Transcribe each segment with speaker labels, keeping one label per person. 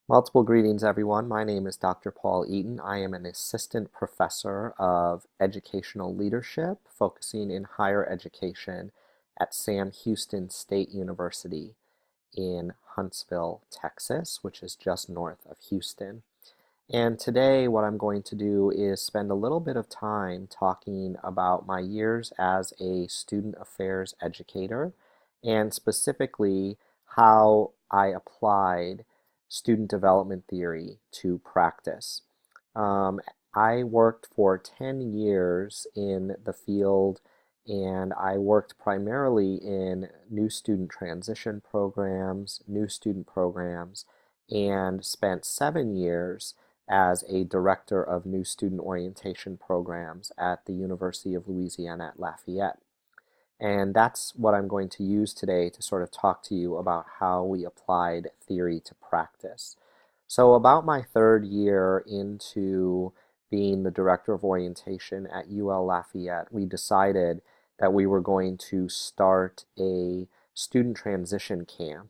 Speaker 1: Multiple greetings, everyone. My name is Dr. Paul Eaton. I am an assistant professor of educational leadership, focusing in higher education at Sam Houston State University in Huntsville, Texas, which is just north of Houston. And today, what I'm going to do is spend a little bit of time talking about my years as a student affairs educator, and specifically how I applied student development theory to practice. Um, I worked for 10 years in the field, and I worked primarily in new student transition programs, new student programs, and spent 7 years as a director of new student orientation programs at the University of Louisiana at Lafayette. And that's what I'm going to use today to sort of talk to you about how we applied theory to practice. So about my third year into being the director of orientation at UL Lafayette, we decided that we were going to start a student transition camp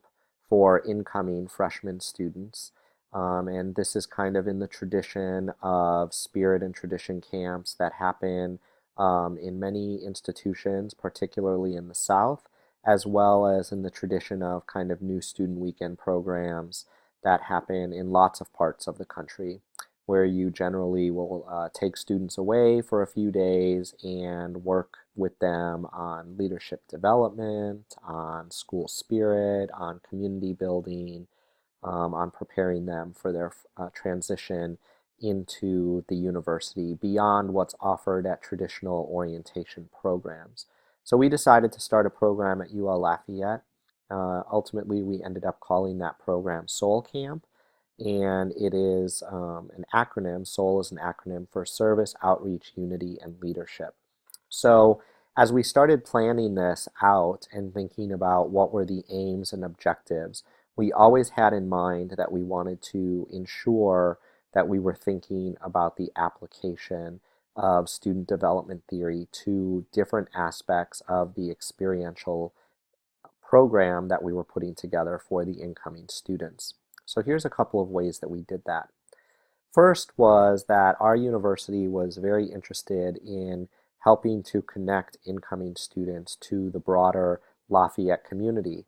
Speaker 1: for incoming freshman students. And this is kind of in the tradition of spirit and tradition camps that happen in many institutions, particularly in the South, as well as in the tradition of kind of new student weekend programs that happen in lots of parts of the country, where you generally will take students away for a few days and work with them on leadership development, on school spirit, on community building, on preparing them for their transition into the university beyond what's offered at traditional orientation programs. So we decided to start a program at UL Lafayette. Ultimately, we ended up calling that program Soul Camp, and it is an acronym. SOUL is an acronym for Service, Outreach, Unity, and Leadership. So as we started planning this out and thinking about what were the aims and objectives, we always had in mind that we wanted to ensure that we were thinking about the application of student development theory to different aspects of the experiential program that we were putting together for the incoming students. So here's a couple of ways that we did that. First was that our university was very interested in helping to connect incoming students to the broader Lafayette community.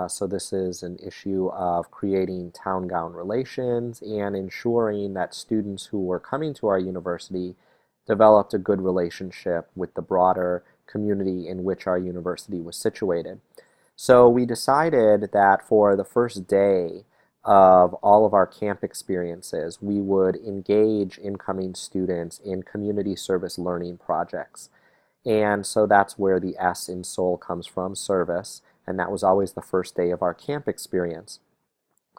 Speaker 1: So this is an issue of creating town-gown relations and ensuring that students who were coming to our university developed a good relationship with the broader community in which our university was situated. So we decided that for the first day of all of our camp experiences, we would engage incoming students in community service learning projects. And so that's where the S in SOUL comes from, service, and that was always the first day of our camp experience.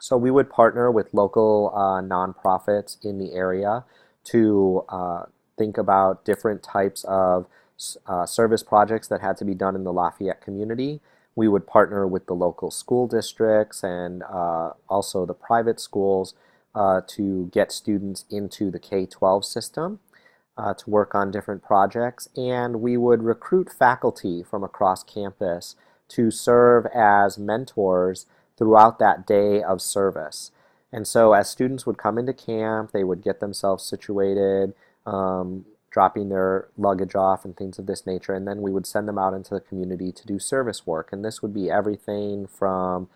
Speaker 1: So we would partner with local nonprofits in the area to think about different types of service projects that had to be done in the Lafayette community. We would partner with the local school districts and also the private schools to get students into the K-12 system to work on different projects. And we would recruit faculty from across campus to serve as mentors throughout that day of service. And so as students would come into camp, they would get themselves situated, dropping their luggage off and things of this nature, and then we would send them out into the community to do service work. And this would be everything from,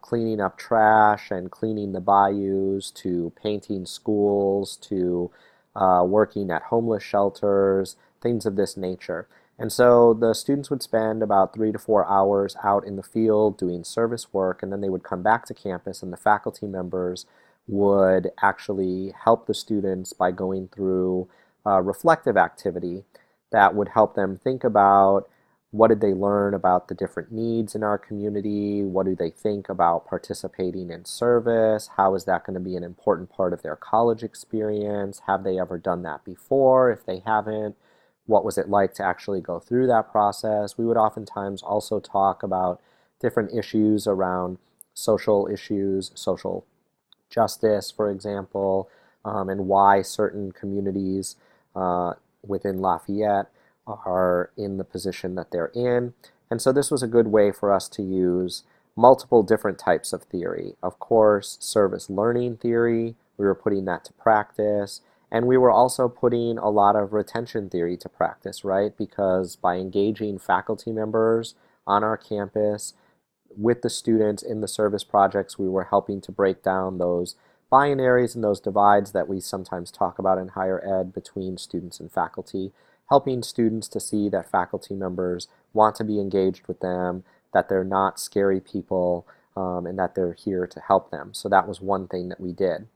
Speaker 1: cleaning up trash and cleaning the bayous to painting schools to working at homeless shelters, things of this nature. And so the students would spend about 3 to 4 hours out in the field doing service work, and then they would come back to campus, and the faculty members would actually help the students by going through reflective activity that would help them think about what did they learn about the different needs in our community, what do they think about participating in service, how is that going to be an important part of their college experience, have they ever done that before, if they haven't, what was it like to actually go through that process. We would oftentimes also talk about different issues around social issues, social justice, for example, and why certain communities within Lafayette are in the position that they're in. And so this was a good way for us to use multiple different types of theory. Of course, service learning theory, we were putting that to practice, and we were also putting a lot of retention theory to practice, right? Because by engaging faculty members on our campus with the students in the service projects, we were helping to break down those binaries and those divides that we sometimes talk about in higher ed between students and faculty, helping students to see that faculty members want to be engaged with them, that they're not scary people, and that they're here to help them. So that was one thing that we did.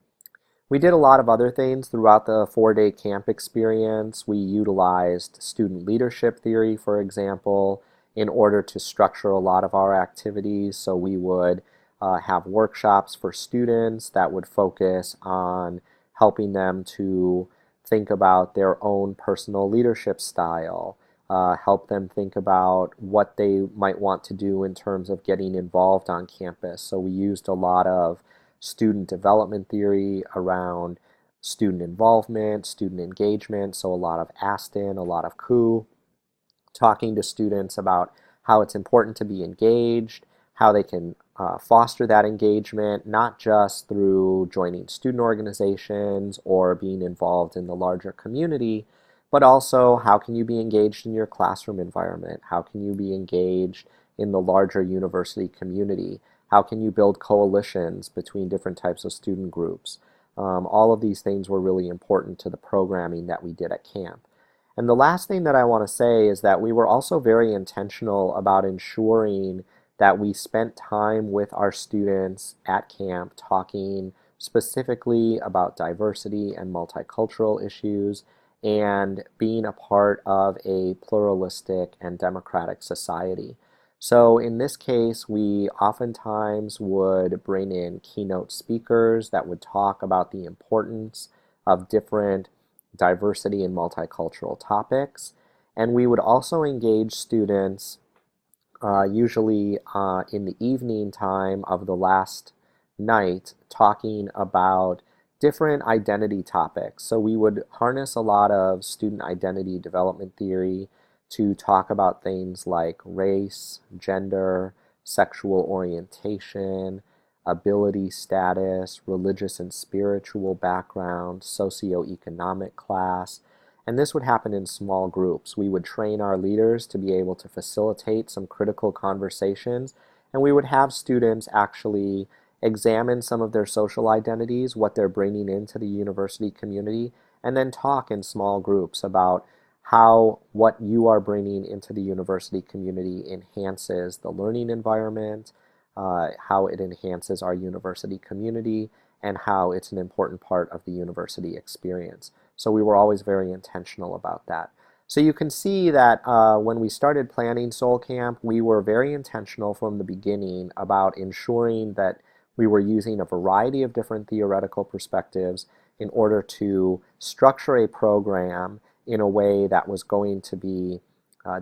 Speaker 1: We did a lot of other things throughout the 4-day camp experience. We utilized student leadership theory, for example, in order to structure a lot of our activities. So we would have workshops for students that would focus on helping them to think about their own personal leadership style, help them think about what they might want to do in terms of getting involved on campus. So we used a lot of student development theory around student involvement, student engagement, so a lot of Aston, a lot of Koo, talking to students about how it's important to be engaged, how they can foster that engagement, not just through joining student organizations or being involved in the larger community, but also how can you be engaged in your classroom environment? How can you be engaged in the larger university community? How can you build coalitions between different types of student groups? All of these things were really important to the programming that we did at camp. And the last thing that I want to say is that we were also very intentional about ensuring that we spent time with our students at camp talking specifically about diversity and multicultural issues and being a part of a pluralistic and democratic society. So in this case, we oftentimes would bring in keynote speakers that would talk about the importance of different diversity and multicultural topics. And we would also engage students usually in the evening time of the last night talking about different identity topics. So we would harness a lot of student identity development theory to talk about things like race, gender, sexual orientation, ability status, religious and spiritual background, socioeconomic class. And this would happen in small groups. We would train our leaders to be able to facilitate some critical conversations, and we would have students actually examine some of their social identities, what they're bringing into the university community, and then talk in small groups about how what you are bringing into the university community enhances the learning environment, how it enhances our university community, and how it's an important part of the university experience. So we were always very intentional about that. So you can see that when we started planning Soul Camp, we were very intentional from the beginning about ensuring that we were using a variety of different theoretical perspectives in order to structure a program in a way that was going to be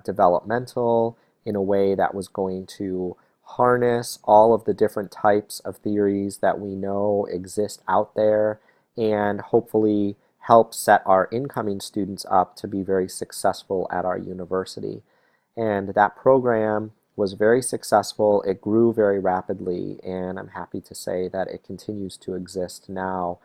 Speaker 1: developmental, in a way that was going to harness all of the different types of theories that we know exist out there, and hopefully help set our incoming students up to be very successful at our university. And that program was very successful. It grew very rapidly, and I'm happy to say that it continues to exist now.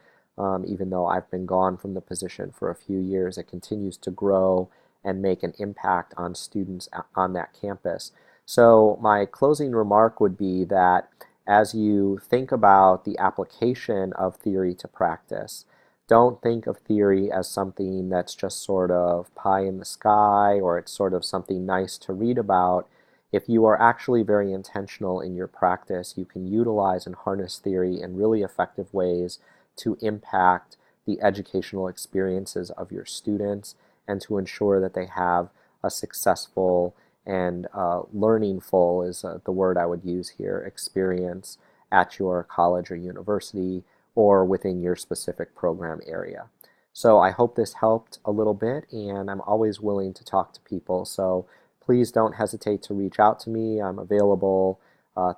Speaker 1: Even though I've been gone from the position for a few years, it continues to grow and make an impact on students on that campus. So my closing remark would be that as you think about the application of theory to practice, don't think of theory as something that's just sort of pie in the sky, or it's sort of something nice to read about. If you are actually very intentional in your practice, you can utilize and harness theory in really effective ways to impact the educational experiences of your students and to ensure that they have a successful and learningful is the word I would use here, experience at your college or university or within your specific program area. So I hope this helped a little bit, and I'm always willing to talk to people. So please don't hesitate to reach out to me. I'm available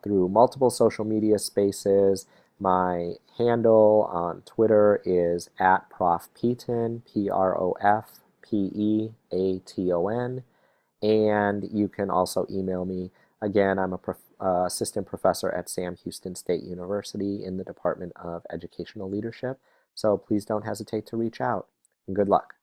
Speaker 1: through multiple social media spaces. My handle on Twitter is @ProfPeaton, ProfPeaton, and you can also email me. Again, I'm a assistant professor at Sam Houston State University in the Department of Educational Leadership. So please don't hesitate to reach out. And good luck.